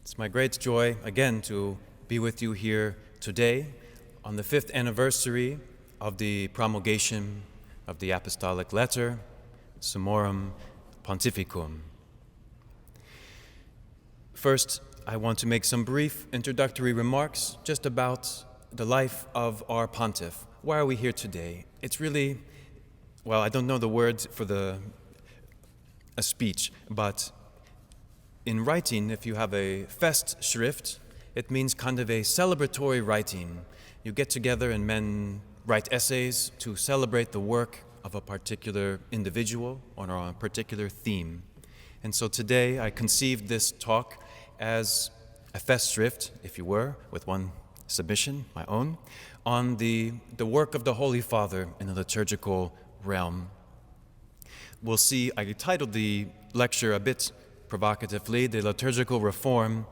It's my great joy, again, to be with you here today on the 5th anniversary of the promulgation of the Apostolic Letter, Summorum Pontificum. First, I want to make some brief introductory remarks just about the life of our pontiff. Why are we here today? It's really, I don't know the word for a speech, but in writing, if you have a Festschrift, it means kind of a celebratory writing. You get together and men write essays to celebrate the work of a particular individual on a particular theme. And so today I conceived this talk as a Festschrift, if you were, with one submission, my own, on the work of the Holy Father in the liturgical realm. We'll see, I titled the lecture a bit provocatively, The Liturgical Reform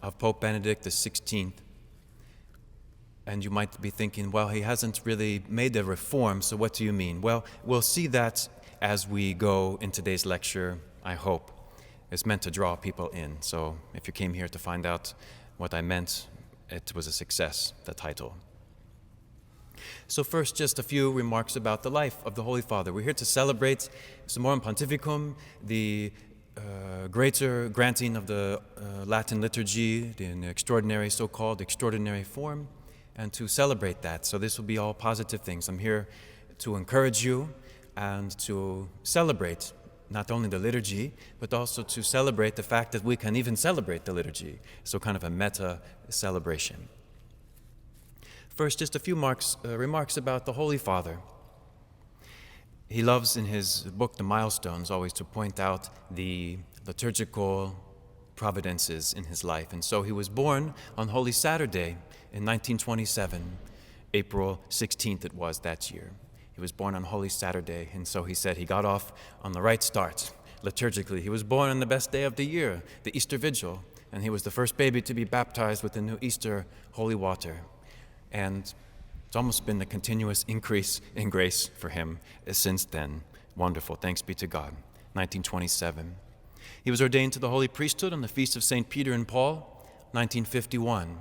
of Pope Benedict XVI. And you might be thinking, well, he hasn't really made a reform, so what do you mean? Well, we'll see that as we go in today's lecture, I hope. It's meant to draw people in, so if you came here to find out what I meant, it was a success, the title. So first, just a few remarks about the life of the Holy Father. We're here to celebrate Summorum Pontificum, the greater granting of the Latin liturgy in extraordinary, so-called extraordinary form, and to celebrate that. So this will be all positive things. I'm here to encourage you and to celebrate not only the liturgy, but also to celebrate the fact that we can even celebrate the liturgy. So kind of a meta celebration. First, just a few remarks about the Holy Father. He loves in his book, The Milestones, always to point out the liturgical providences in his life. And so he was born on Holy Saturday in 1927, April 16th it was that year. He was born on Holy Saturday, and so he said he got off on the right start liturgically. He was born on the best day of the year, the Easter Vigil, and he was the first baby to be baptized with the new Easter holy water. And it's almost been a continuous increase in grace for him since then. Wonderful. Thanks be to God. 1927. He was ordained to the holy priesthood on the feast of St. Peter and Paul, 1951.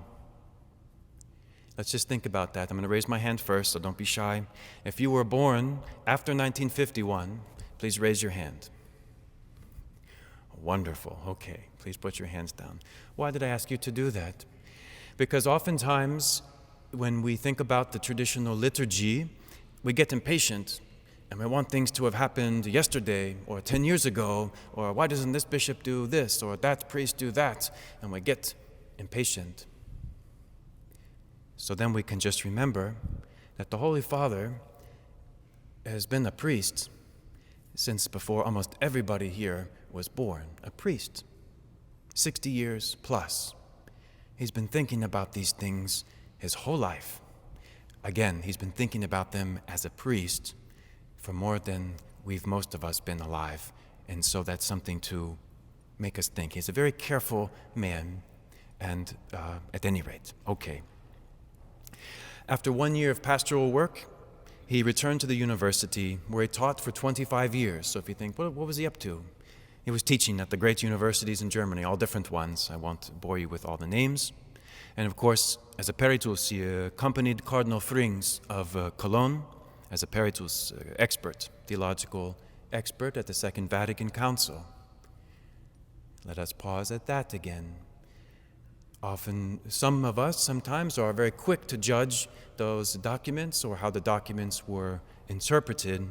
Let's just think about that. I'm going to raise my hand first, so don't be shy. If you were born after 1951, please raise your hand. Wonderful. Okay. Please put your hands down. Why did I ask you to do that? Because oftentimes, when we think about the traditional liturgy, we get impatient and we want things to have happened yesterday or 10 years ago, or why doesn't this bishop do this or that priest do that? And we get impatient. So then we can just remember that the Holy Father has been a priest since before almost everybody here was born, a priest, 60 years plus. He's been thinking about these things his whole life. Again, he's been thinking about them as a priest for more than most of us been alive. And so that's something to make us think. He's a very careful man, and at any rate, okay. After 1 year of pastoral work, he returned to the university where he taught for 25 years. So if you think, what was he up to? He was teaching at the great universities in Germany, all different ones. I won't bore you with all the names. And of course, as a peritus, he accompanied Cardinal Frings of Cologne as a peritus expert, theological expert at the Second Vatican Council. Let us pause at that again. Often, some of us sometimes are very quick to judge those documents or how the documents were interpreted.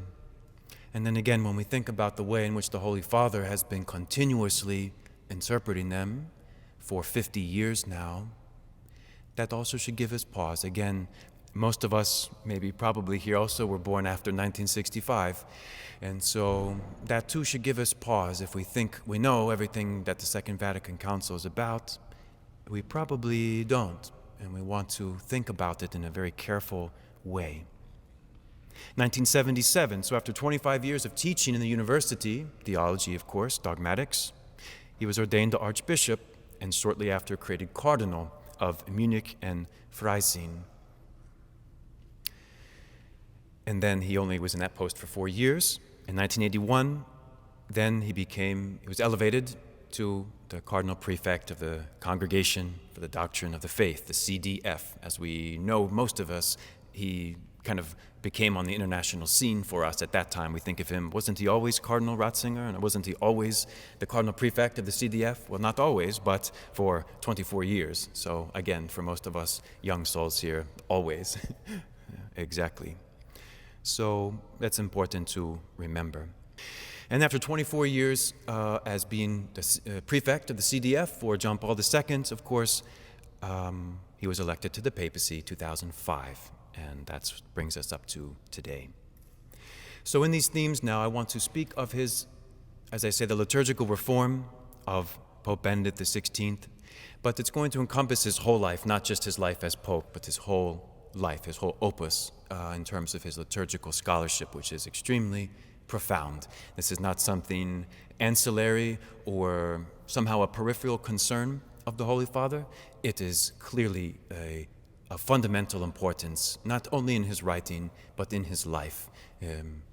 And then again, when we think about the way in which the Holy Father has been continuously interpreting them for 50 years now, that also should give us pause. Again, most of us, maybe probably here also, were born after 1965. And so that too should give us pause. If we think we know everything that the Second Vatican Council is about, we probably don't. And we want to think about it in a very careful way. 1977, so after 25 years of teaching in the university, theology of course, dogmatics, he was ordained to Archbishop and shortly after created Cardinal of Munich and Freising. And then he only was in that post for 4 years. In 1981, then he was elevated to the Cardinal Prefect of the Congregation for the Doctrine of the Faith, the CDF. As we know, most of us, he kind of became on the international scene for us at that time. We think of him, wasn't he always Cardinal Ratzinger? And wasn't he always the Cardinal Prefect of the CDF? Well, not always, but for 24 years. So again, for most of us young souls here, always. Exactly. So that's important to remember. And after 24 years as being the prefect of the CDF for John Paul II, of course, he was elected to the papacy 2005, and that brings us up to today. So in these themes now, I want to speak of his, as I say, the liturgical reform of Pope Benedict XVI, but it's going to encompass his whole life, not just his life as Pope, but his whole life, his whole opus in terms of his liturgical scholarship, which is extremely profound. This is not something ancillary or somehow a peripheral concern of the Holy Father. It is clearly a fundamental importance, not only in his writing, but in his life.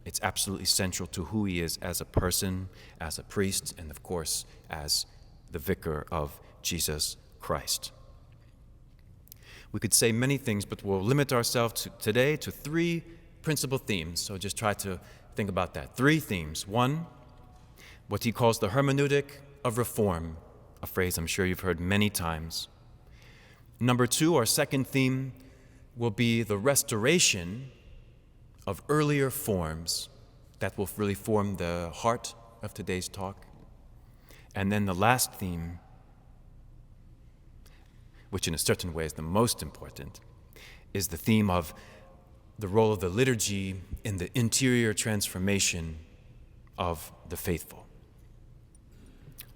It's absolutely central to who he is as a person, as a priest, and of course, as the vicar of Jesus Christ. We could say many things, but we'll limit ourselves today to three principal themes. So just try to think about that. Three themes. One, what he calls the hermeneutic of reform, a phrase I'm sure you've heard many times. Number two, our second theme will be the restoration of earlier forms that will really form the heart of today's talk. And then the last theme, which in a certain way is the most important, is the theme of the role of the liturgy in the interior transformation of the faithful.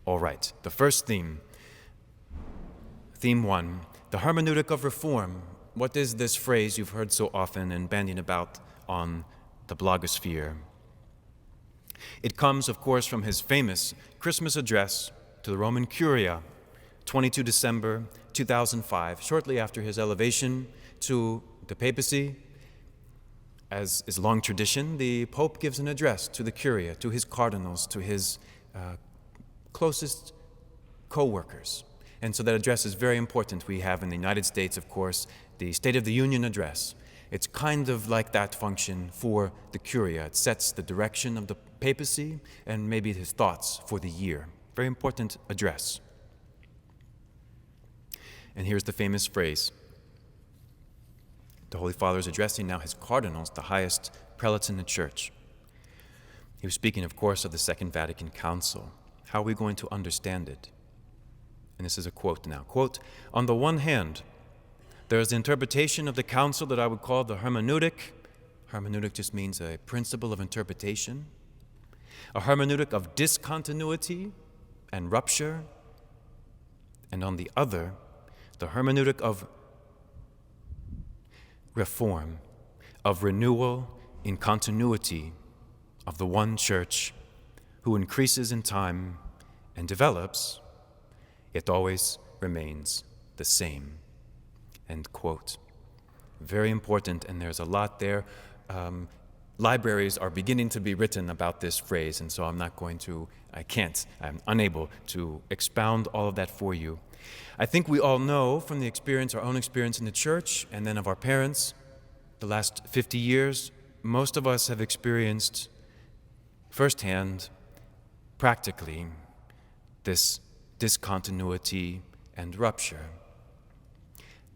All right, the first theme, theme one, the hermeneutic of reform. What is this phrase you've heard so often and bandied about on the blogosphere? It comes, of course, from his famous Christmas address to the Roman Curia, 22 December 2005, shortly after his elevation to the papacy. As is long tradition, the Pope gives an address to the Curia, to his cardinals, to his closest co-workers. And so that address is very important. We have in the United States, of course, the State of the Union address. It's kind of like that function for the Curia. It sets the direction of the papacy and maybe his thoughts for the year. Very important address. And here's the famous phrase. The Holy Father is addressing now his cardinals, the highest prelates in the church. He was speaking, of course, of the Second Vatican Council. How are we going to understand it? And this is a quote now. Quote, on the one hand, there is the interpretation of the council that I would call the hermeneutic. Hermeneutic just means a principle of interpretation. A hermeneutic of discontinuity and rupture. And on the other, the hermeneutic of reform, of renewal in continuity of the one church who increases in time and develops, yet always remains the same. End quote. Very important, and there's a lot there. Libraries are beginning to be written about this phrase, and so I'm unable to expound all of that for you. I think we all know from the experience, our own experience in the church, and then of our parents, the last 50 years, most of us have experienced firsthand, practically, this discontinuity and rupture.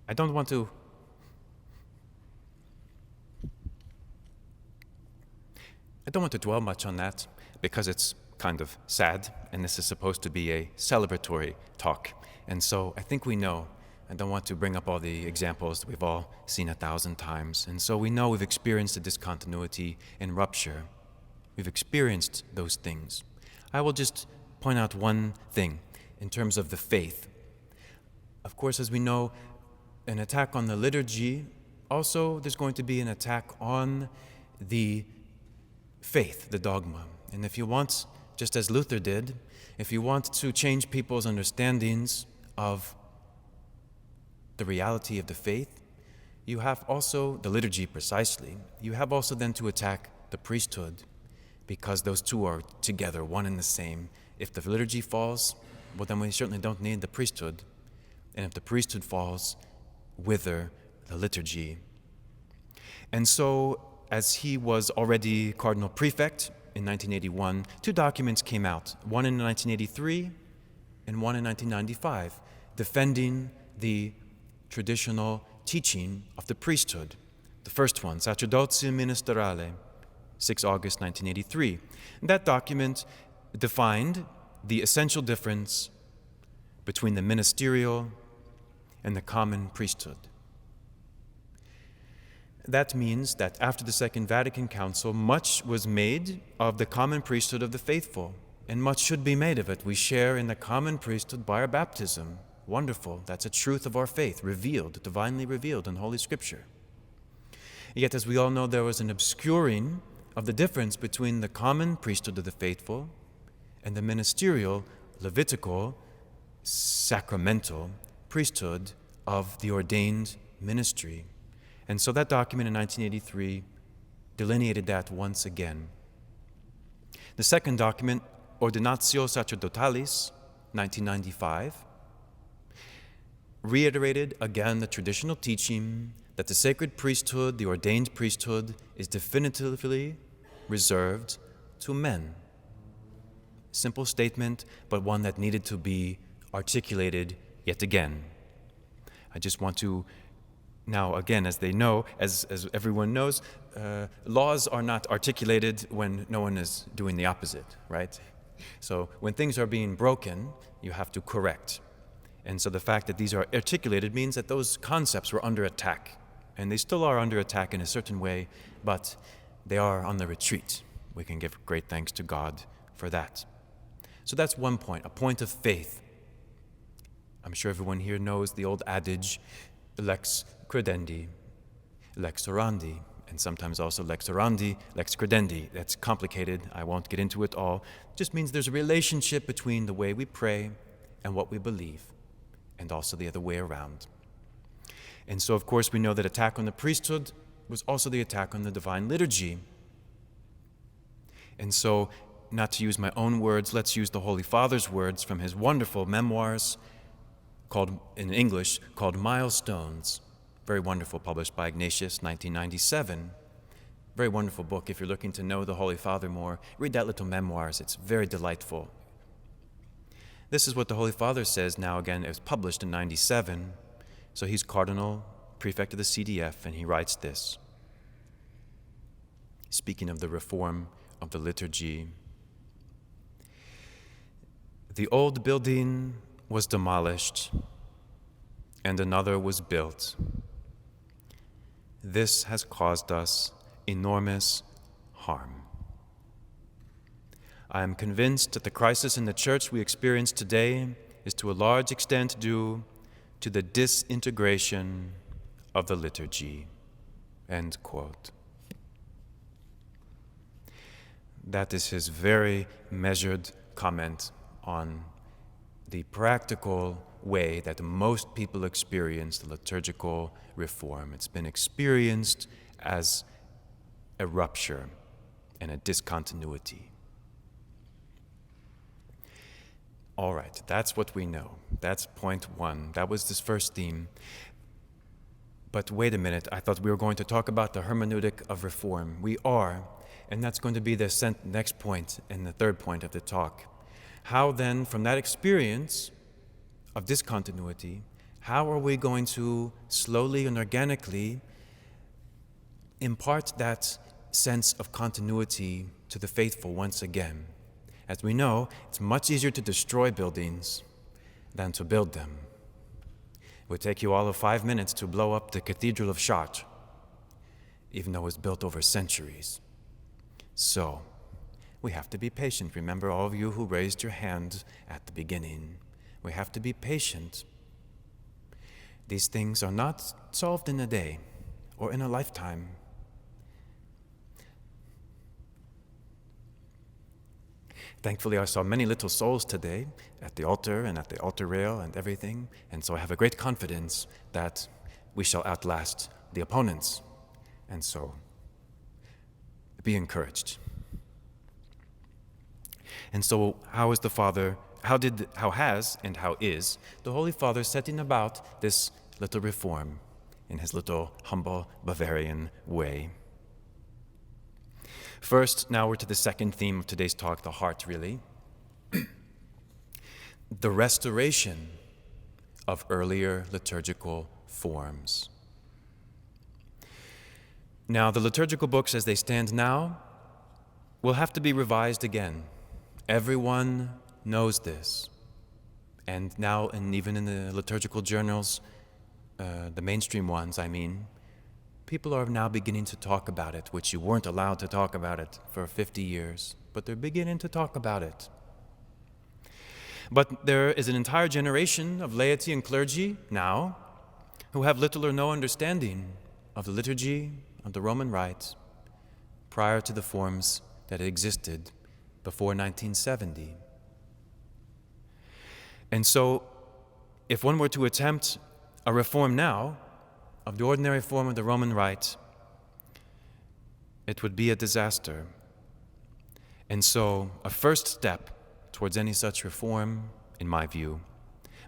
I don't want to dwell much on that because it's kind of sad, and this is supposed to be a celebratory talk. And so I think we know. I don't want to bring up all the examples that we've all seen 1,000 times. And so we know we've experienced the discontinuity and rupture. We've experienced those things. I will just point out one thing in terms of the faith. Of course, as we know, an attack on the liturgy, also there's going to be an attack on the faith, the dogma. And if you want, just as Luther did, if you want to change people's understandings of the reality of the faith, you have also, the liturgy precisely, you have also then to attack the priesthood, because those two are together, one and the same. If the liturgy falls, well, then we certainly don't need the priesthood. And if the priesthood falls, wither the liturgy. And so, as he was already cardinal prefect in 1981, two documents came out, one in 1983 and one in 1995, defending the traditional teaching of the priesthood. The first one, Sacerdotium Ministeriale, 6 August 1983. And that document defined the essential difference between the ministerial and the common priesthood. That means that after the Second Vatican Council, much was made of the common priesthood of the faithful, and much should be made of it. We share in the common priesthood by our baptism. Wonderful. That's a truth of our faith, revealed, divinely revealed in Holy Scripture. Yet, as we all know, there was an obscuring of the difference between the common priesthood of the faithful and the ministerial, Levitical, sacramental priesthood of the ordained ministry. And so that document in 1983 delineated that once again. The second document, Ordinatio Sacerdotalis, 1995, reiterated again the traditional teaching that the sacred priesthood, the ordained priesthood, is definitively reserved to men. Simple statement, but one that needed to be articulated yet again. I just want to now, again, as they know, as everyone knows, laws are not articulated when no one is doing the opposite, right? So when things are being broken, you have to correct. And so the fact that these are articulated means that those concepts were under attack. And they still are under attack in a certain way, but they are on the retreat. We can give great thanks to God for that. So that's one point, a point of faith. I'm sure everyone here knows the old adage, lex credendi, lex orandi, and sometimes also lex orandi, lex credendi. That's complicated. I won't get into it all. It just means there's a relationship between the way we pray and what we believe, and also the other way around. And so, of course, we know that attack on the priesthood was also the attack on the divine liturgy. And so, not to use my own words, let's use the Holy Father's words from his wonderful memoirs, called in English, called Milestones. Very wonderful, published by Ignatius, 1997. Very wonderful book. If you're looking to know the Holy Father more, read that little memoirs. It's very delightful. This is what the Holy Father says now again. It was published in 97. So he's Cardinal Prefect of the CDF, and he writes this. Speaking of the reform of the liturgy. The old building was demolished, and another was built. This has caused us enormous harm. I am convinced that the crisis in the Church we experience today is to a large extent due to the disintegration of the liturgy. End quote. That is his very measured comment on the practical way that most people experience the liturgical reform. It's been experienced as a rupture and a discontinuity. All right, that's what we know. That's point one. That was this first theme. But wait a minute, I thought we were going to talk about the hermeneutic of reform. We are, and that's going to be the next point and the third point of the talk. How then, from that experience of discontinuity, how are we going to slowly and organically impart that sense of continuity to the faithful once again? As we know, it's much easier to destroy buildings than to build them. It would take you all of 5 minutes to blow up the Cathedral of Chartres, even though it was built over centuries. So, we have to be patient. Remember, all of you who raised your hand at the beginning. We have to be patient. These things are not solved in a day or in a lifetime. Thankfully, I saw many little souls today at the altar and at the altar rail and everything, and so I have a great confidence that we shall outlast the opponents. And so, be encouraged. And so, how is the Father how has and how is the Holy Father setting about this little reform in his little humble Bavarian way? First, now we're to the second theme of today's talk, the heart, really. The restoration of earlier liturgical forms. Now, the liturgical books as they stand now will have to be revised again. Everyone knows this. And now, and even in the liturgical journals, the mainstream ones, I mean, people are now beginning to talk about it, which you weren't allowed to talk about it for 50 years, but they're beginning to talk about it. But there is an entire generation of laity and clergy now who have little or no understanding of the liturgy, of the Roman Rite, prior to the forms that existed before 1970. And so, if one were to attempt a reform now of the ordinary form of the Roman Rite, it would be a disaster. And so, a first step towards any such reform, in my view,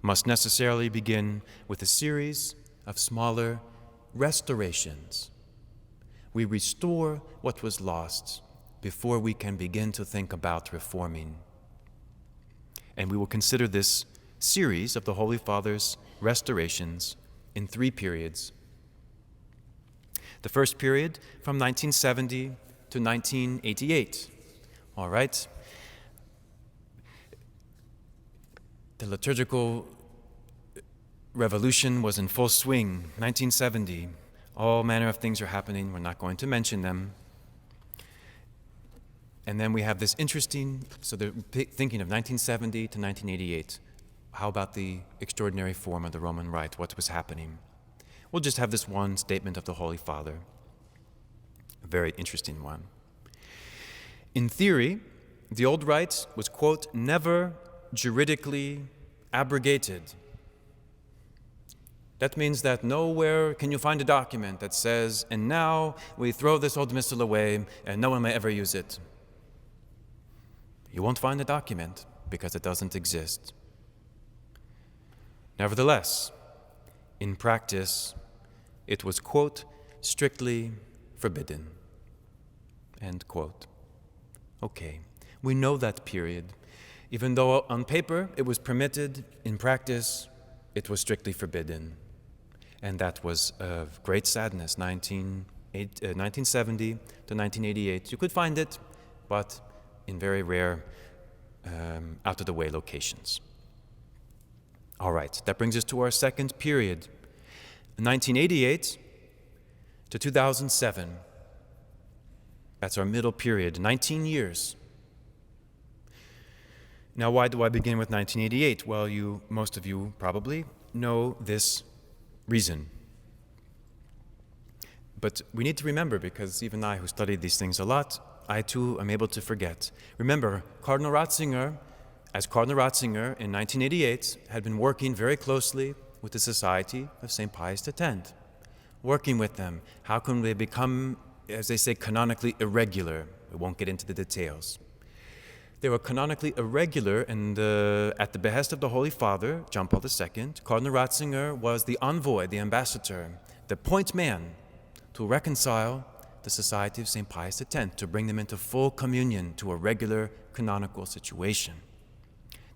must necessarily begin with a series of smaller restorations. We restore what was lost before we can begin to think about reforming. And we will consider this series of the Holy Father's restorations in 3 periods. The first period from 1970 to 1988. All right? The liturgical revolution was in full swing, 1970. All manner of things are happening. We're not going to mention them. And then we have this interesting, so they're thinking of 1970 to 1988. How about the extraordinary form of the Roman Rite? What was happening? We'll just have this one statement of the Holy Father, a very interesting one. In theory, the old rite was, quote, never juridically abrogated. That means that nowhere can you find a document that says, and now we throw this old missal away and no one may ever use it. You won't find a document because it doesn't exist. Nevertheless, in practice, it was, quote, strictly forbidden, end quote. Okay, we know that period. Even though on paper it was permitted, in practice it was strictly forbidden. And that was of great sadness, 1970 to 1988. You could find it, but in very rare, out-of-the-way locations. All right, that brings us to our second period, 1988 to 2007. That's our middle period, 19 years. Now, why do I begin with 1988? Well, most of you probably know this reason. But we need to remember, because even I, who studied these things a lot, I too am able to forget. Remember, Cardinal Ratzinger, as Cardinal Ratzinger in 1988, had been working very closely with the Society of St. Pius X, working with them. How can they become, as they say, canonically irregular? We won't get into the details. They were canonically irregular, and at the behest of the Holy Father, John Paul II, Cardinal Ratzinger was the envoy, the ambassador, the point man to reconcile the Society of St. Pius X, to bring them into full communion to a regular canonical situation.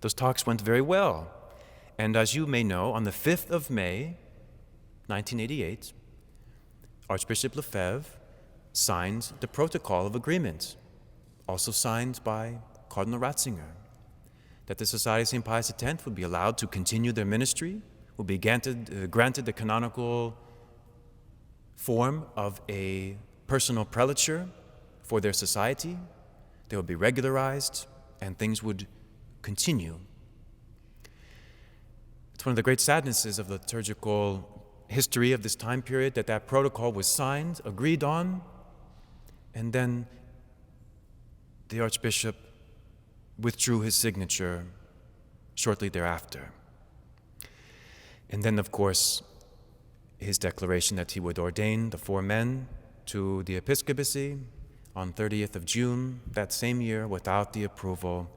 Those talks went very well. And as you may know, on the 5th of May, 1988, Archbishop Lefebvre signed the Protocol of Agreement, also signed by Cardinal Ratzinger, that the Society of St. Pius X would be allowed to continue their ministry, would be granted the canonical form of a personal prelature for their society. They would be regularized, and things would continue. It's one of the great sadnesses of the liturgical history of this time period that protocol was signed, agreed on, and then the Archbishop withdrew his signature shortly thereafter. And then, of course, his declaration that he would ordain the 4 men to the episcopacy on 30th of June that same year without the approval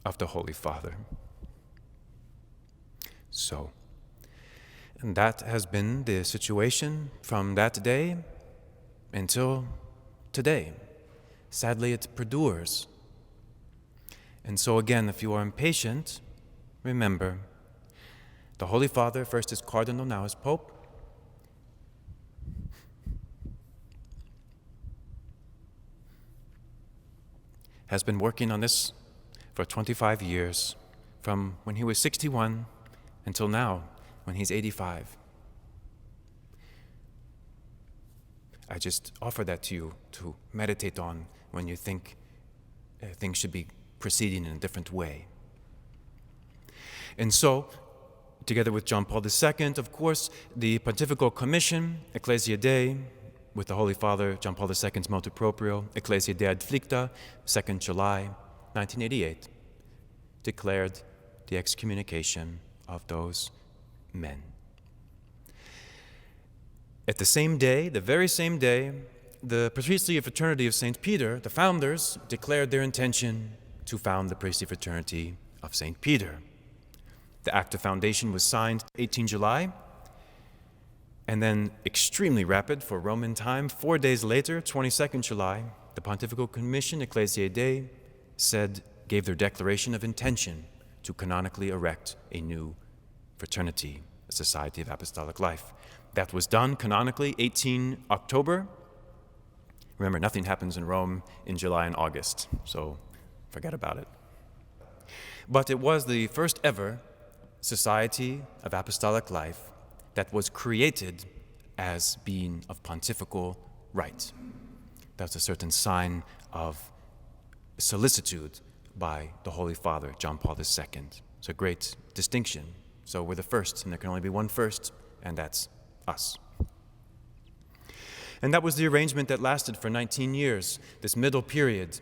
of the Holy Father. So, and that has been the situation from that day until today. Sadly, it perdures. And so again, if you are impatient, remember, the Holy Father, first as Cardinal, now as Pope, has been working on this for 25 years, from when he was 61 until now, when he's 85. I just offer that to you to meditate on when you think things should be proceeding in a different way. And so, together with John Paul II, of course, the Pontifical Commission, Ecclesia Dei, with the Holy Father, John Paul II's motu proprio, Ecclesia Dei Adflicta, 2nd July, 1988, declared the excommunication of those men. At the same day, the very same day, the Priestly Fraternity of St. Peter, the founders, declared their intention to found the Priestly Fraternity of St. Peter. The act of foundation was signed 18 July, and then extremely rapid for Roman time, 4 days later, 22nd July, the Pontifical Commission, Ecclesiae Dei, gave their declaration of intention to canonically erect a new fraternity, a Society of Apostolic Life. That was done canonically 18 October. Remember, nothing happens in Rome in July and August, so forget about it. But it was the first ever Society of Apostolic Life that was created as being of pontifical right. That's a certain sign of solicitude by the Holy Father, John Paul II. It's a great distinction. So we're the first, and there can only be one first, and that's us. And that was the arrangement that lasted for 19 years, this middle period.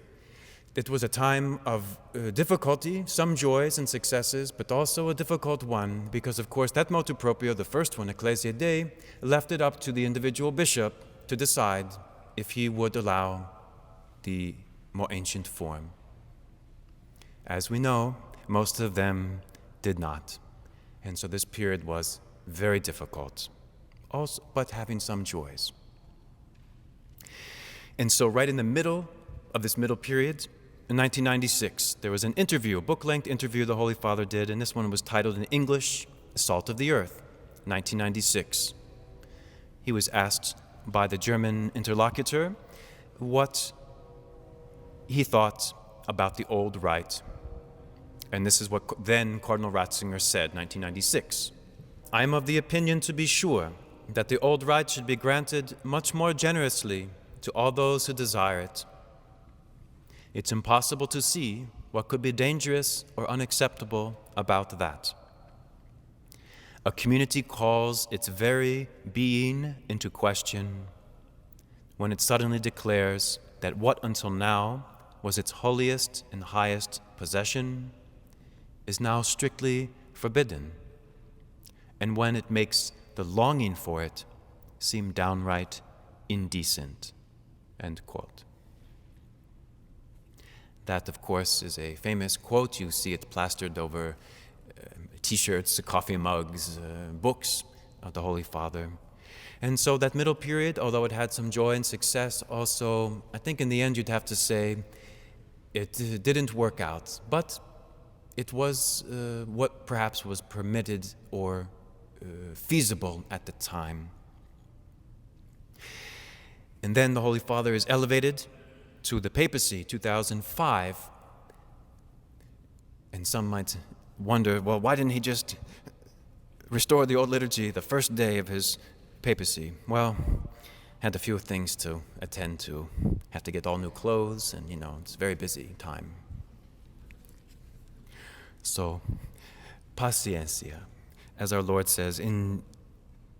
It was a time of difficulty, some joys and successes, but also a difficult one, because of course that motu proprio, the first one, Ecclesia Dei, left it up to the individual bishop to decide if he would allow the more ancient form. As we know, most of them did not. And so this period was very difficult, also, but having some joys. And so right in the middle of this middle period, in 1996, there was an interview, a book-length interview the Holy Father did, and this one was titled in English, Salt of the Earth, 1996. He was asked by the German interlocutor what he thought about the old rite. And this is what then Cardinal Ratzinger said, 1996. I am of the opinion, to be sure, that the old rite should be granted much more generously to all those who desire it. It's impossible to see what could be dangerous or unacceptable about that. A community calls its very being into question when it suddenly declares that what until now was its holiest and highest possession is now strictly forbidden, and when it makes the longing for it seem downright indecent. End quote. That, of course, is a famous quote. You see it plastered over T-shirts, coffee mugs, books of the Holy Father. And so that middle period, although it had some joy and success, also, I think in the end you'd have to say it didn't work out. But it was what perhaps was permitted or feasible at the time. And then the Holy Father is elevated to the papacy, 2005. And some might wonder, well, why didn't he just restore the old liturgy the first day of his papacy? Well, had a few things to attend to. Had to get all new clothes, and it's a very busy time. So, paciencia, as our Lord says, in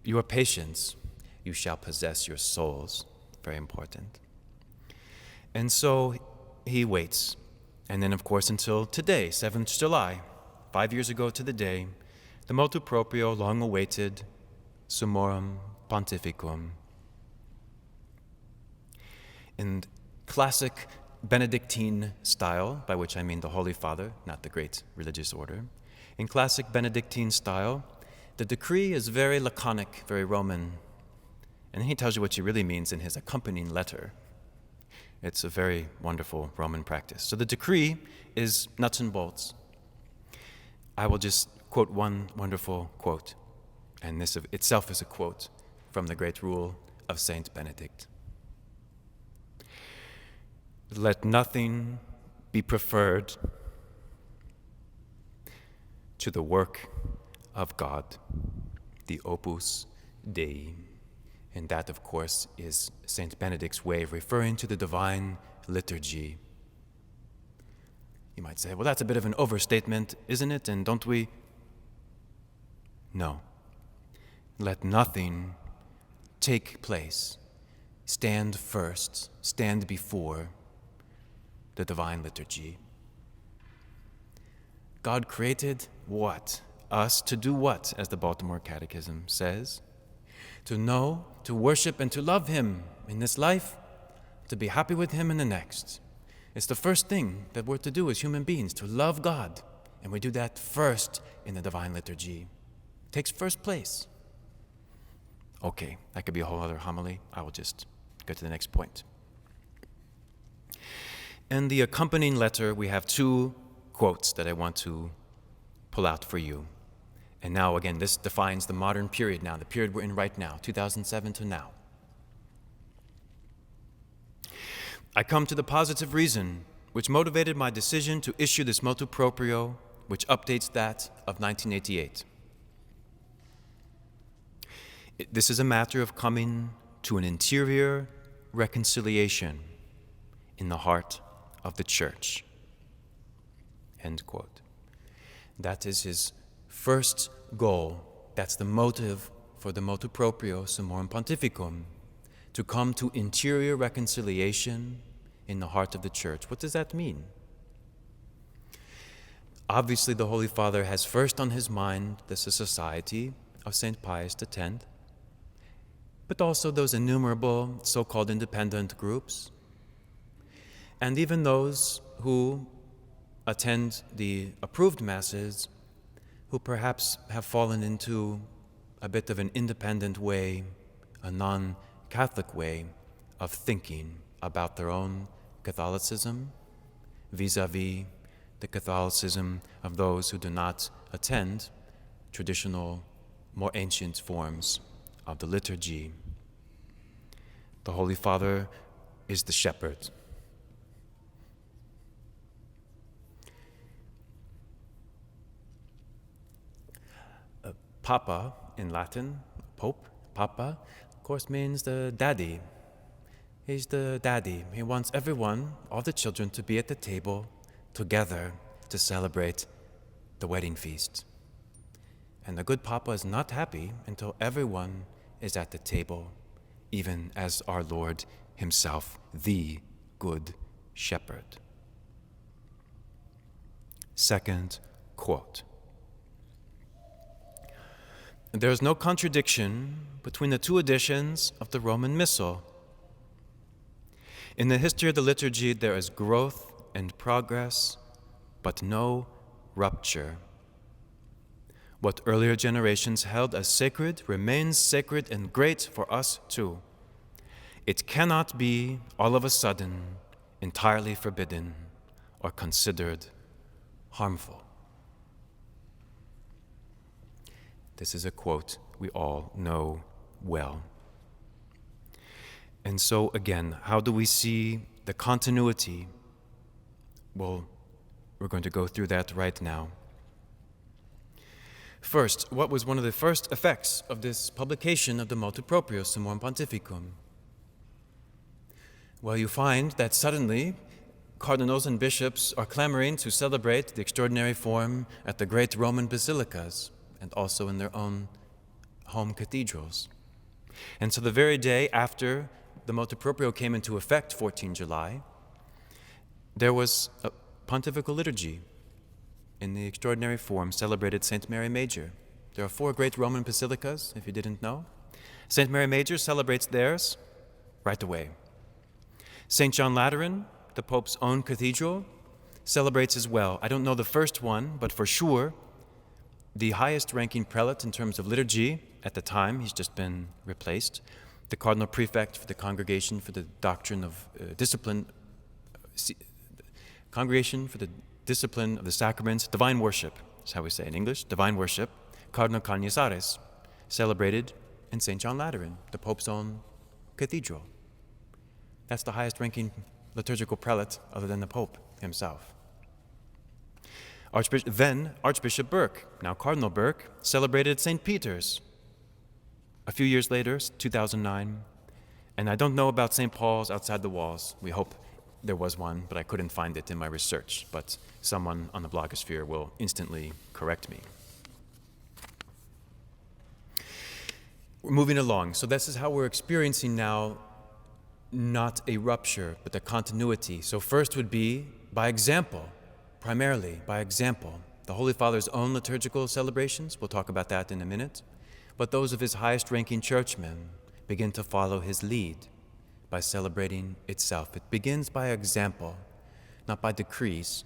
your patience you shall possess your souls. Very important. And so he waits. And then, of course, until today, 7th July, 5 years ago to the day, the motu proprio, long awaited, Summorum Pontificum. In classic Benedictine style, by which I mean the Holy Father, not the great religious order. In classic Benedictine style, the decree is very laconic, very Roman, and he tells you what he really means in his accompanying letter. It's a very wonderful Roman practice. So the decree is nuts and bolts. I will just quote one wonderful quote, and this itself is a quote from the great rule of Saint Benedict. Let nothing be preferred to the work of God, the Opus Dei. And that, of course, is Saint Benedict's way of referring to the divine liturgy. You might say, well, that's a bit of an overstatement, isn't it? And don't we? No. Let nothing take place, stand first, stand before the divine liturgy. God created what? Us to do what, as the Baltimore Catechism says? To know, to worship, and to love Him in this life, to be happy with Him in the next. It's the first thing that we're to do as human beings, to love God. And we do that first in the divine liturgy. It takes first place. Okay, that could be a whole other homily. I will just go to the next point. In the accompanying letter, we have two quotes that I want to pull out for you. And now, again, this defines the modern period now, the period we're in right now, 2007 to now. I come to the positive reason which motivated my decision to issue this motu proprio, which updates that of 1988. This is a matter of coming to an interior reconciliation in the heart of the Church. End quote. That is his first goal. That's the motive for the motu proprio Summorum Pontificum, to come to interior reconciliation in the heart of the Church. What does that mean? Obviously, the Holy Father has first on his mind the Society of St. Pius X, but also those innumerable so-called independent groups, and even those who attend the approved masses, who perhaps have fallen into a bit of an independent way, a non-Catholic way of thinking about their own Catholicism vis-a-vis the Catholicism of those who do not attend traditional, more ancient forms of the liturgy. The Holy Father is the shepherd. Papa, in Latin, Pope, Papa, of course means the daddy. He's the daddy. He wants everyone, all the children, to be at the table together to celebrate the wedding feast. And the good Papa is not happy until everyone is at the table, even as our Lord himself, the Good Shepherd. Second quote. There is no contradiction between the two editions of the Roman Missal. In the history of the liturgy, there is growth and progress, but no rupture. What earlier generations held as sacred remains sacred and great for us too. It cannot be all of a sudden entirely forbidden or considered harmful. This is a quote we all know well. And so again, how do we see the continuity? Well, we're going to go through that right now. First, what was one of the first effects of this publication of the Motu Proprio Summorum Pontificum? Well, you find that suddenly cardinals and bishops are clamoring to celebrate the extraordinary form at the great Roman basilicas and also in their own home cathedrals. And so the very day after the Motu Proprio came into effect, 14 July, there was a pontifical liturgy in the extraordinary form celebrated St. Mary Major. There are 4 great Roman basilicas, if you didn't know. St. Mary Major celebrates theirs right away. St. John Lateran the Pope's own cathedral, celebrates as well. I don't know the first one, but for sure, the highest-ranking prelate in terms of liturgy at the time, he's just been replaced, the cardinal prefect for the Congregation for the Doctrine of Congregation for the Discipline of the Sacraments, Divine Worship, is how we say in English, Divine Worship, Cardinal Cañizares, celebrated in St. John Lateran, the Pope's own cathedral. That's the highest-ranking liturgical prelate other than the Pope himself. Archbishop Burke, now Cardinal Burke, celebrated at St. Peter's a few years later, 2009. And I don't know about St. Paul's outside the walls. We hope there was one, but I couldn't find it in my research. But someone on the blogosphere will instantly correct me. We're moving along. So this is how we're experiencing now not a rupture, but a continuity. So first would be by example, primarily by example. The Holy Father's own liturgical celebrations, we'll talk about that in a minute, but those of his highest-ranking churchmen begin to follow his lead by celebrating itself. It begins by example, not by decrees.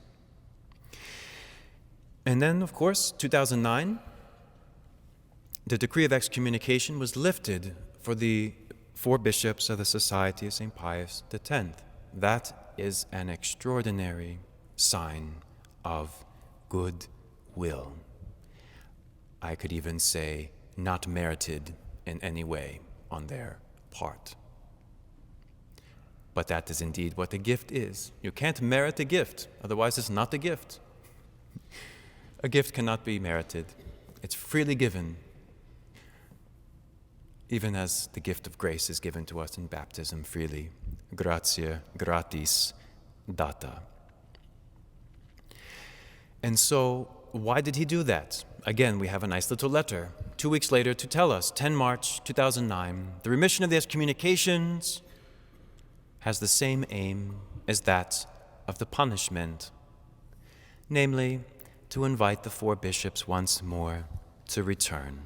And then, of course, 2009, the decree of excommunication was lifted for the 4 bishops of the Society of St. Pius X. That is an extraordinary sign of goodwill. I could even say not merited in any way on their part. But that is indeed what a gift is. You can't merit a gift, otherwise it's not a gift. A gift cannot be merited. It's freely given, even as the gift of grace is given to us in baptism freely. Gratia gratis data. And so, why did he do that? Again, we have a nice little letter 2 weeks later to tell us, 10 March 2009, the remission of the excommunications has the same aim as that of the punishment, namely, to invite the 4 bishops once more to return.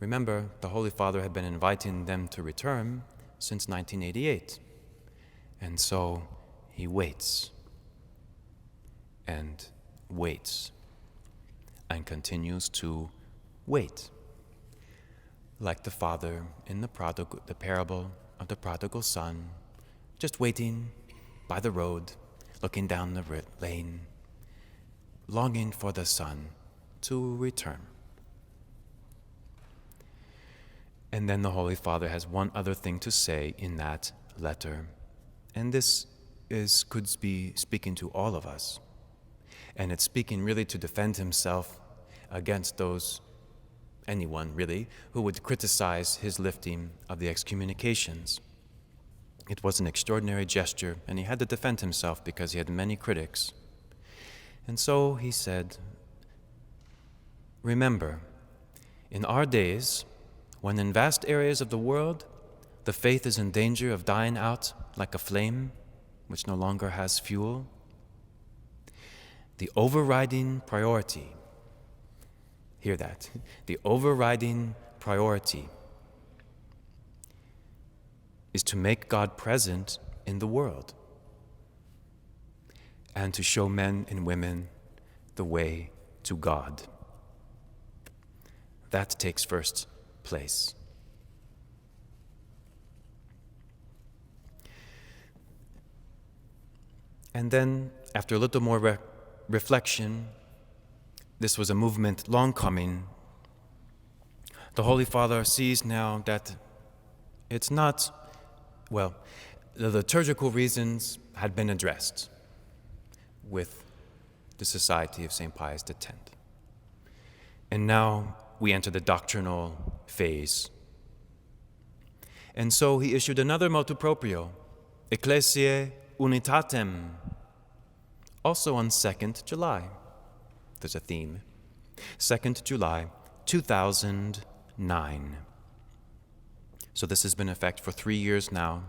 Remember, the Holy Father had been inviting them to return since 1988, and so he waits and waits and continues to wait, like the father in the parable of the prodigal son, just waiting by the road, looking down the lane, longing for the son to return. And then the Holy Father has one other thing to say in that letter, and this could be speaking to all of us. And it's speaking really to defend himself against anyone really, who would criticize his lifting of the excommunications. It was an extraordinary gesture, and he had to defend himself because he had many critics. And so he said, remember, in our days, when in vast areas of the world, the faith is in danger of dying out like a flame which no longer has fuel, the overriding priority, hear that, the overriding priority is to make God present in the world and to show men and women the way to God. That takes first place. And then, after a little more reflection, this was a movement long coming. The Holy Father sees now that it's not, the liturgical reasons had been addressed with the Society of St. Pius X. And now we enter the doctrinal phase. And so he issued another motu proprio, Ecclesiae Unitatem, also on 2nd July. There's a theme. 2nd July, 2009. So this has been in effect for 3 years now.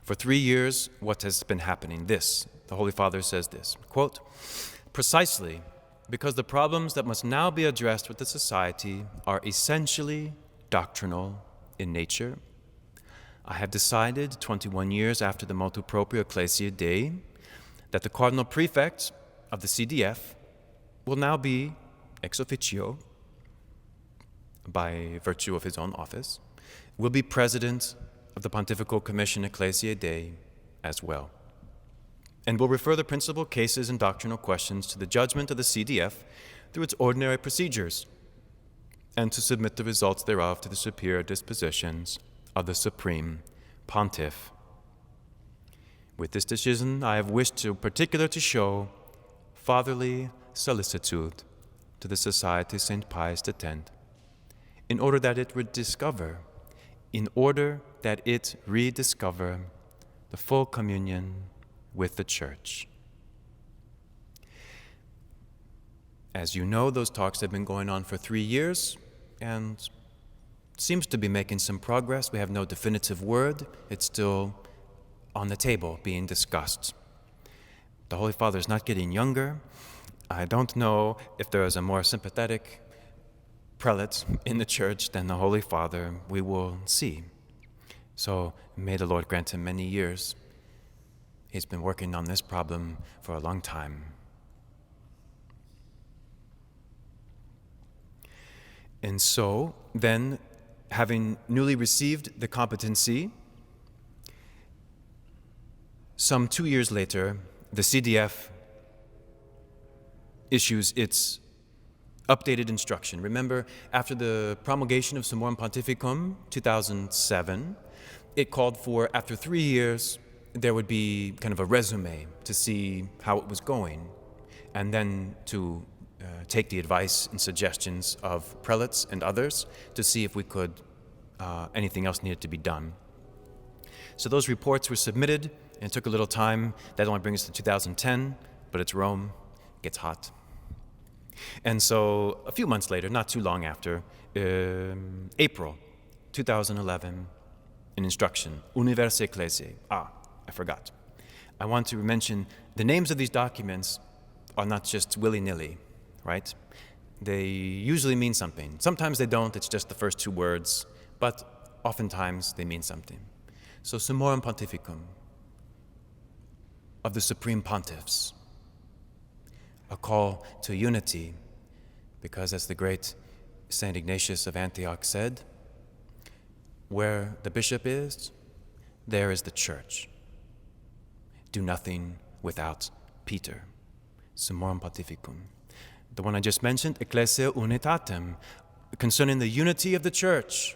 For 3 years, what has been happening? The Holy Father says this, quote, precisely because the problems that must now be addressed with the Society are essentially doctrinal in nature, I have decided, 21 years after the motu proprio Ecclesiae Dei, that the Cardinal Prefect of the CDF will now be, ex officio, by virtue of his own office, will be President of the Pontifical Commission Ecclesiae Dei as well, and will refer the principal cases and doctrinal questions to the judgment of the CDF through its ordinary procedures, and to submit the results thereof to the superior dispositions of the Supreme Pontiff. With this decision, I have wished to particular to show fatherly solicitude to the Society St. Pius X, in order that it rediscover the full communion with the Church. As you know, those talks have been going on for 3 years, and seems to be making some progress. We have no definitive word. It's still on the table being discussed. The Holy Father is not getting younger. I don't know if there is a more sympathetic prelate in the Church than the Holy Father. We will see. So may the Lord grant him many years. He's been working on this problem for a long time. And so, then, having newly received the competency, some 2 years later, the CDF issues its updated instruction. Remember, after the promulgation of Summorum Pontificum, 2007, it called for, after 3 years, there would be kind of a resume to see how it was going, and then to take the advice and suggestions of prelates and others to see if we could, anything else needed to be done. So those reports were submitted, and it took a little time. That only brings us to 2010, but it's Rome, it gets hot. And so a few months later, not too long after, April 2011, an instruction, Universe Ecclesiae. I forgot. I want to mention the names of these documents are not just willy-nilly, right? They usually mean something. Sometimes they don't, it's just the first 2 words, but oftentimes they mean something. So Summorum Pontificum of the Supreme Pontiffs, a call to unity, because as the great St. Ignatius of Antioch said, where the bishop is, there is the Church. Do nothing without Peter. Summorum Pontificum. The one I just mentioned, Ecclesia Unitatem, concerning the unity of the Church.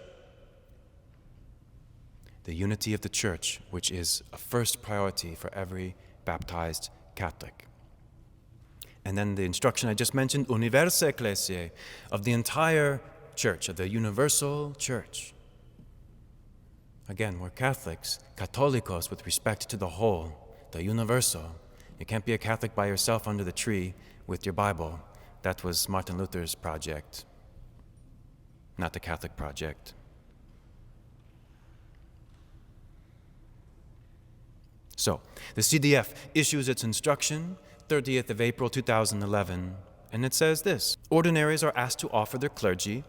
The unity of the Church, which is a first priority for every baptized Catholic. And then the instruction I just mentioned, Universe Ecclesiae, of the entire Church, of the universal Church. Again, we're Catholics, Catholicos, with respect to the whole, the universal. You can't be a Catholic by yourself under the tree with your Bible. That was Martin Luther's project, not the Catholic project. So, the CDF issues its instruction, 30th of April 2011, and it says this: ordinaries are asked to offer their clergy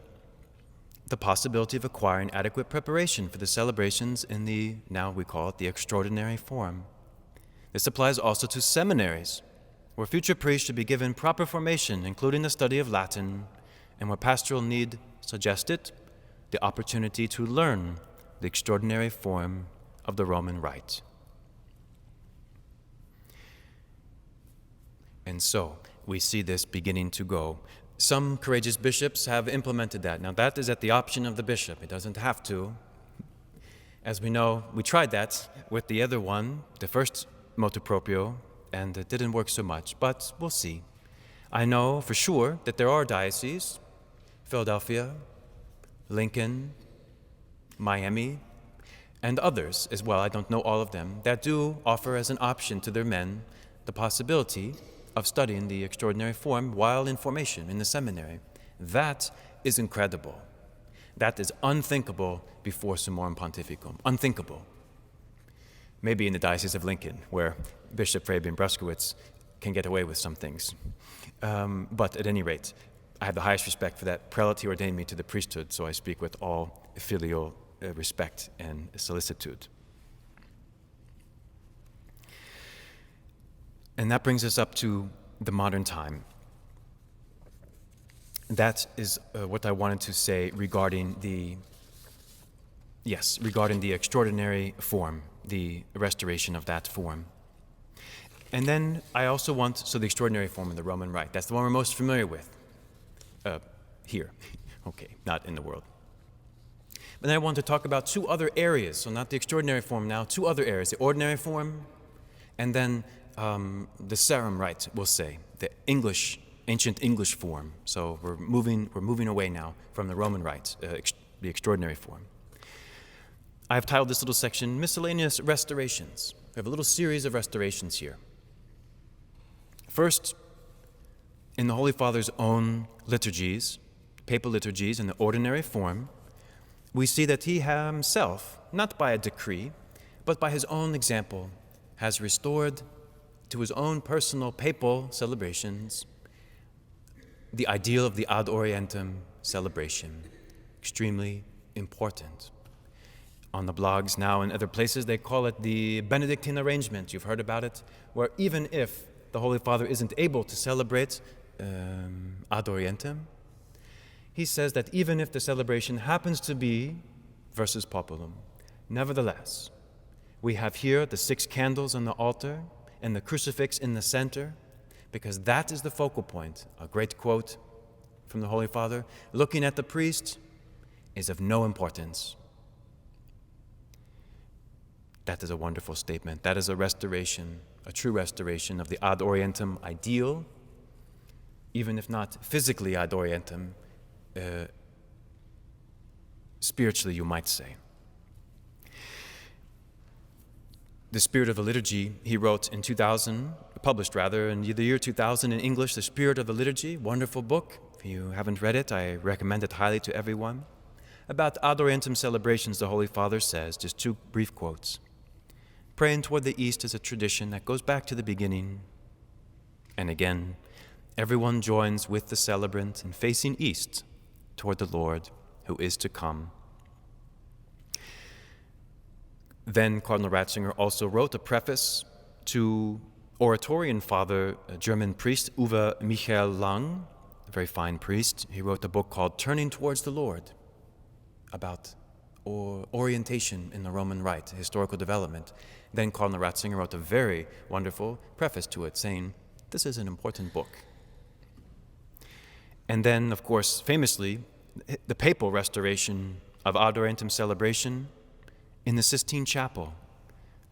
the possibility of acquiring adequate preparation for the celebrations in the, now we call it, the extraordinary form. This applies also to seminaries, where future priests should be given proper formation, including the study of Latin, and where pastoral need suggests it, the opportunity to learn the extraordinary form of the Roman Rite. And so, we see this beginning to go. Some courageous bishops have implemented that. Now, that is at the option of the bishop. It doesn't have to. As we know, we tried that with the other one, the first motu proprio, and it didn't work so much, but we'll see. I know for sure that there are dioceses, Philadelphia, Lincoln, Miami, and others as well, I don't know all of them, that do offer as an option to their men the possibility of studying the extraordinary form while in formation in the seminary. That is incredible. That is unthinkable before Summorum Pontificum. Unthinkable. Maybe in the Diocese of Lincoln, where Bishop Fabian Bruskowitz can get away with some things. But at any rate, I have the highest respect for that prelate. He ordained me to the priesthood, so I speak with all filial respect and solicitude. And that brings us up to the modern time. That is what I wanted to say regarding the extraordinary form, the restoration of that form. And then I also the extraordinary form of the Roman Rite, that's the one we're most familiar with here. Okay, not in the world. But then I want to talk about two other areas, so not the extraordinary form now, two other areas, the ordinary form, and then the Sarum Rite, we'll say, the ancient English form. So we're moving away now from the Roman Rite, the extraordinary form. I've titled this little section, Miscellaneous Restorations. We have a little series of restorations here. First, in the Holy Father's own liturgies, papal liturgies in the ordinary form, we see that he himself, not by a decree, but by his own example, has restored to his own personal papal celebrations the ideal of the ad orientem celebration, extremely important. On the blogs now and other places, they call it the Benedictine arrangement. You've heard about it, where even if the Holy Father isn't able to celebrate ad orientem, he says that even if the celebration happens to be versus populum, nevertheless, we have here the 6 candles on the altar and the crucifix in the center, because that is the focal point. A great quote from the Holy Father, looking at the priest is of no importance. That is a wonderful statement. That is a restoration, a true restoration of the ad orientem ideal, even if not physically ad orientem, spiritually, you might say. The Spirit of the Liturgy, he wrote in 2000, published rather, in the year 2000 in English, The Spirit of the Liturgy, wonderful book. If you haven't read it, I recommend it highly to everyone. About ad orientem celebrations, the Holy Father says, just 2 brief quotes. Praying toward the east is a tradition that goes back to the beginning. And again, everyone joins with the celebrant in facing east toward the Lord who is to come. Then Cardinal Ratzinger also wrote a preface to Oratorian Father, a German priest, Uwe Michael Lang, a very fine priest. He wrote a book called Turning Towards the Lord, about orientation in the Roman Rite, historical development. Then Cardinal Ratzinger wrote a very wonderful preface to it, saying, this is an important book. And then, of course, famously, the papal restoration of ad orientem celebration in the Sistine Chapel.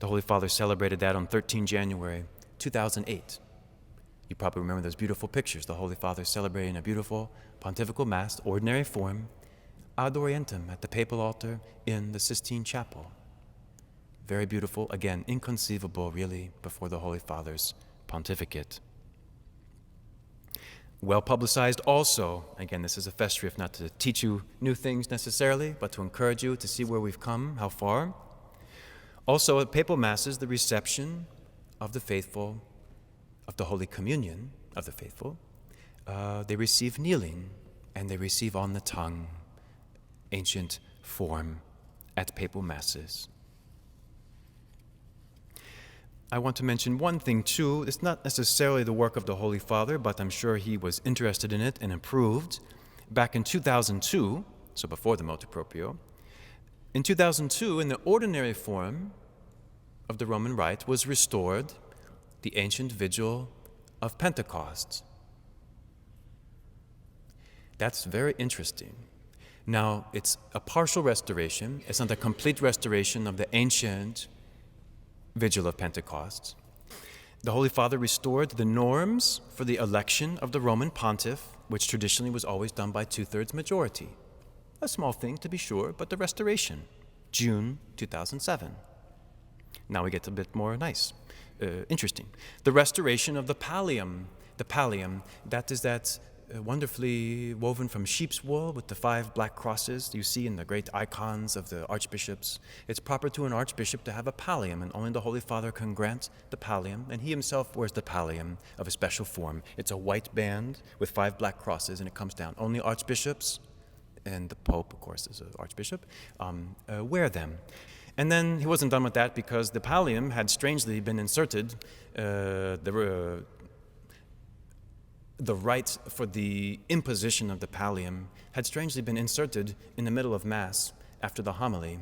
The Holy Father celebrated that on 13 January 2008. You probably remember those beautiful pictures, the Holy Father celebrating a beautiful pontifical mass, ordinary form, ad orientem at the papal altar in the Sistine Chapel. Very beautiful, again, inconceivable really before the Holy Father's pontificate. Well publicized also, again, this is a festschrift, not to teach you new things necessarily, but to encourage you to see where we've come, how far. Also at papal masses, the reception of the faithful, of the Holy Communion of the faithful, they receive kneeling and they receive on the tongue, ancient form at papal masses. I want to mention one thing too. It's not necessarily the work of the Holy Father, but I'm sure he was interested in it and approved. Back in 2002, so before the motu proprio, in 2002, in the ordinary form of the Roman Rite, was restored the ancient vigil of Pentecost. That's very interesting. Now, it's a partial restoration. It's not a complete restoration of the ancient vigil of Pentecost. The Holy Father restored the norms for the election of the Roman pontiff, which traditionally was always done by 2/3 majority. A small thing, to be sure, but the restoration, June 2007. Now we get a bit more interesting. The restoration of the pallium. The pallium, that is that wonderfully woven from sheep's wool with the 5 black crosses you see in the great icons of the archbishops. It's proper to an archbishop to have a pallium, and only the Holy Father can grant the pallium, and he himself wears the pallium of a special form. It's a white band with 5 black crosses, and it comes down. Only archbishops and the Pope, of course, is an archbishop, wear them. And then he wasn't done with that because the pallium had strangely been inserted, the rite for the imposition of the pallium had strangely been inserted in the middle of Mass after the homily,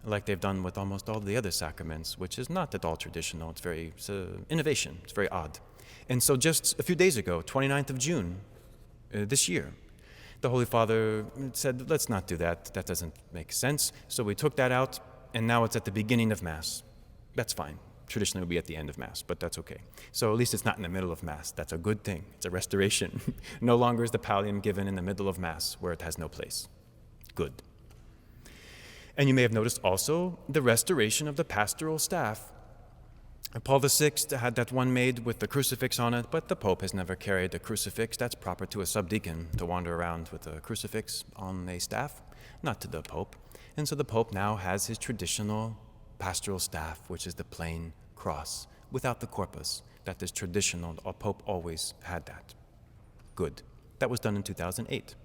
like they've done with almost all the other sacraments, which is not at all traditional. It's innovation. It's very odd. And so just a few days ago, 29th of June this year, the Holy Father said, let's not do that. That doesn't make sense. So we took that out, and now it's at the beginning of Mass. That's fine. Traditionally it would be at the end of Mass, but that's okay. So at least it's not in the middle of Mass. That's a good thing. It's a restoration. No longer is the pallium given in the middle of Mass where it has no place. Good. And you may have noticed also the restoration of the pastoral staff. Paul VI had that one made with the crucifix on it, but the Pope has never carried a crucifix. That's proper to a subdeacon to wander around with a crucifix on a staff, not to the Pope. And so the Pope now has his traditional pastoral staff, which is the plain cross, without the corpus. That is traditional. Our Pope always had that. Good. That was done in 2008.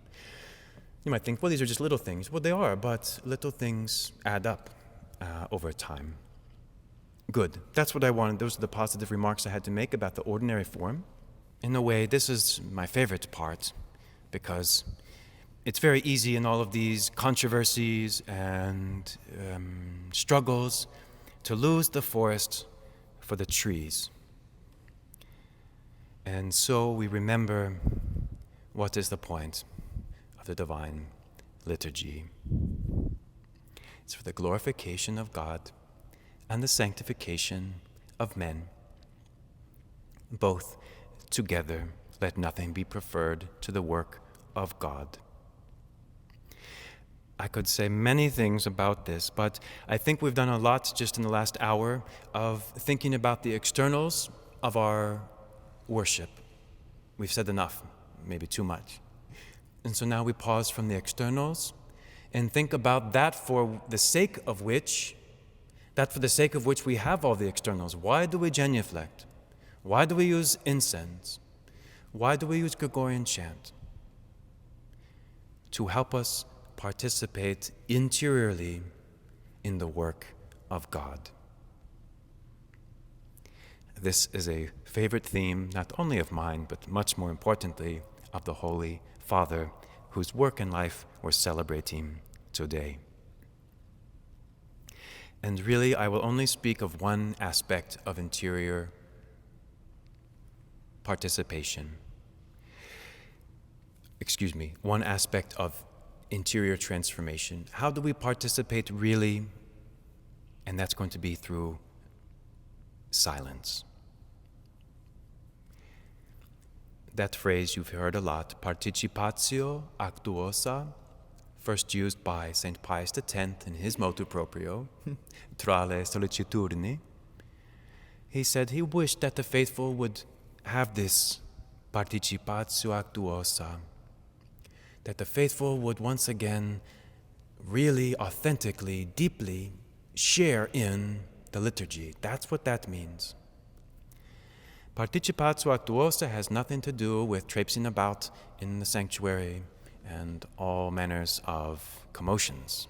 You might think, well, these are just little things. Well, they are, but little things add up over time. Good. That's what I wanted. Those are the positive remarks I had to make about the ordinary form. In a way, this is my favorite part because it's very easy in all of these controversies and struggles to lose the forest for the trees. And so we remember what is the point of the divine liturgy. It's for the glorification of God and the sanctification of men. Both together, let nothing be preferred to the work of God. I could say many things about this, but I think we've done a lot just in the last hour of thinking about the externals of our worship. We've said enough, maybe too much. And so now we pause from the externals and think about that for the sake of which we have all the externals. Why do we genuflect? Why do we use incense? Why do we use Gregorian chant? To help us participate interiorly in the work of God. This is a favorite theme, not only of mine, but much more importantly, of the Holy Father, whose work and life we're celebrating today. And really, I will only speak of one aspect of interior participation. One aspect of interior transformation. How do we participate really? And that's going to be through silence. That phrase you've heard a lot, participatio actuosa, first used by St. Pius X in his motu proprio, tra le sollicitudini. He said he wished that the faithful would have this participatio actuosa, that the faithful would once again really, authentically, deeply share in the liturgy. That's what that means. Participatio actuosa has nothing to do with traipsing about in the sanctuary and all manners of commotions.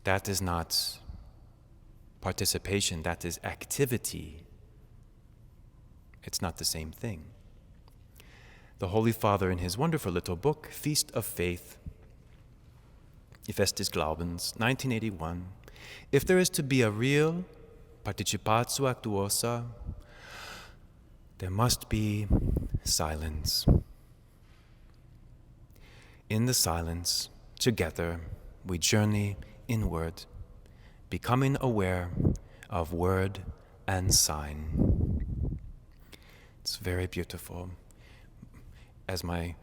That is not participation, that is activity. It's not the same thing. The Holy Father, in his wonderful little book, Feast of Faith, Fest des Glaubens, 1981, if there is to be a real participatio actuosa, there must be silence. In the silence, together, we journey inward, becoming aware of word and sign. It's very beautiful. As my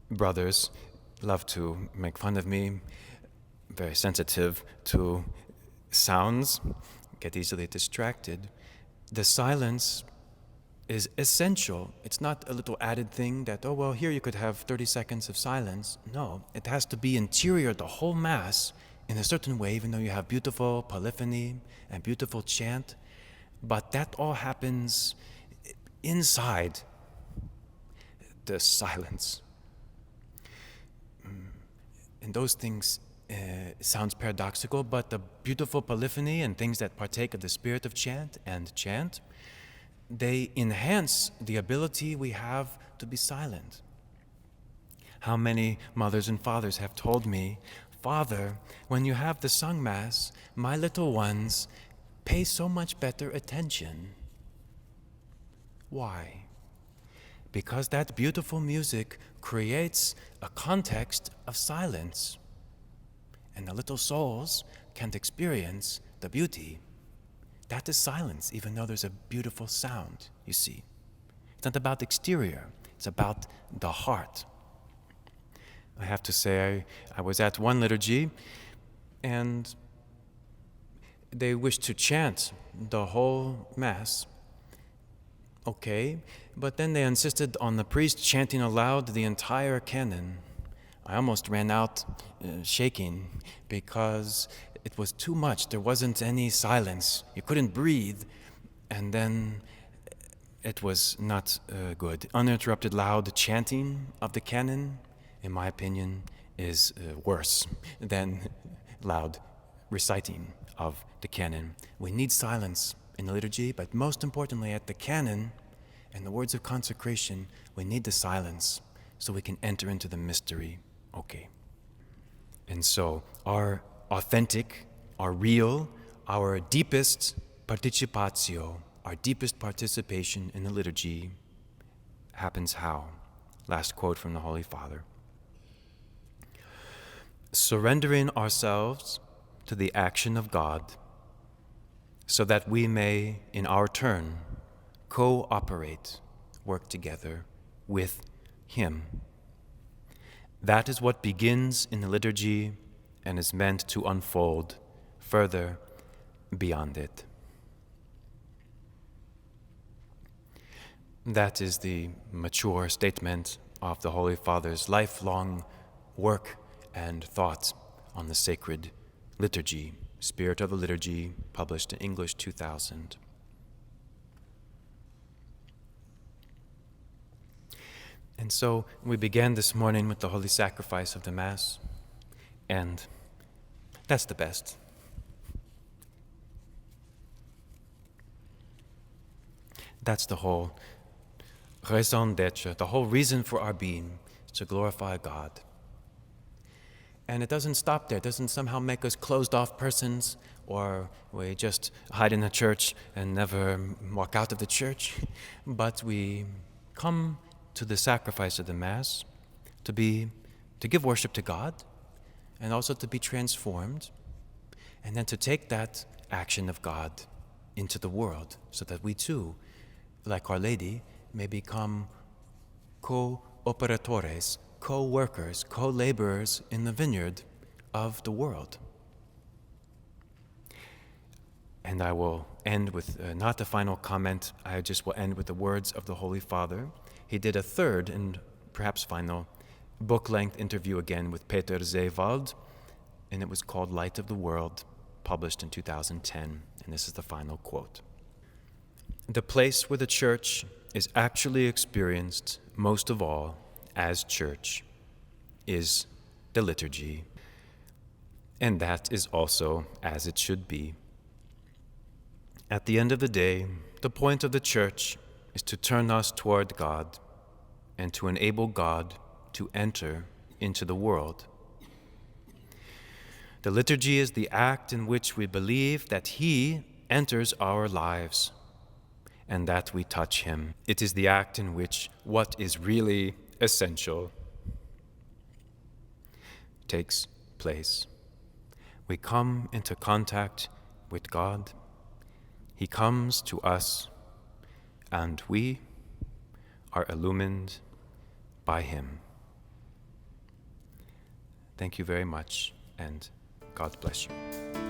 brothers love to make fun of me, very sensitive to sounds, get easily distracted. The silence is essential. It's not a little added thing that, oh, well, here you could have 30 seconds of silence. No, it has to be interior, the whole Mass, in a certain way, even though you have beautiful polyphony and beautiful chant. But that all happens inside the silence. And those things sounds paradoxical, but the beautiful polyphony and things that partake of the spirit of chant, they enhance the ability we have to be silent. How many mothers and fathers have told me, "Father, when you have the sung Mass, my little ones pay so much better attention." Why? Because that beautiful music creates a context of silence, and the little souls can't experience the beauty. That is silence, even though there's a beautiful sound, you see. It's not about the exterior, it's about the heart. I have to say, I was at one liturgy, and they wished to chant the whole Mass. Okay, but then they insisted on the priest chanting aloud the entire canon. I almost ran out shaking because it was too much. There wasn't any silence. You couldn't breathe. And then it was not good. Uninterrupted loud chanting of the canon, in my opinion, is worse than loud reciting of the canon. We need silence in the liturgy, but most importantly at the canon and the words of consecration, we need the silence so we can enter into the mystery. Okay. And so our authentic, our real, our deepest participatio, our deepest participation in the liturgy happens how? Last quote from the Holy Father. Surrendering ourselves to the action of God so that we may, in our turn, cooperate, work together with Him. That is what begins in the liturgy and is meant to unfold further beyond it. That is the mature statement of the Holy Father's lifelong work and thought on the sacred liturgy, Spirit of the Liturgy, published in English 2000. And so we began this morning with the Holy Sacrifice of the Mass, and that's the best. That's the whole raison d'être, the whole reason for our being, is to glorify God. And it doesn't stop there. It doesn't somehow make us closed-off persons, or we just hide in the church and never walk out of the church. But we come to the sacrifice of the Mass to give worship to God, and also to be transformed, and then to take that action of God into the world, so that we too, like Our Lady, may become co-operatores, co-workers, co-laborers in the vineyard of the world. And I will end with not a final comment, I just will end with the words of the Holy Father. He did a third and perhaps final book-length interview again with Peter Zeewald, and it was called Light of the World, published in 2010, and this is the final quote. The place where the Church is actually experienced most of all as Church is the liturgy, and that is also as it should be. At the end of the day, the point of the Church is to turn us toward God and to enable God to enter into the world. The liturgy is the act in which we believe that He enters our lives and that we touch Him. It is the act in which what is really essential takes place. We come into contact with God. He comes to us, and we are illumined by Him. Thank you very much, and God bless you.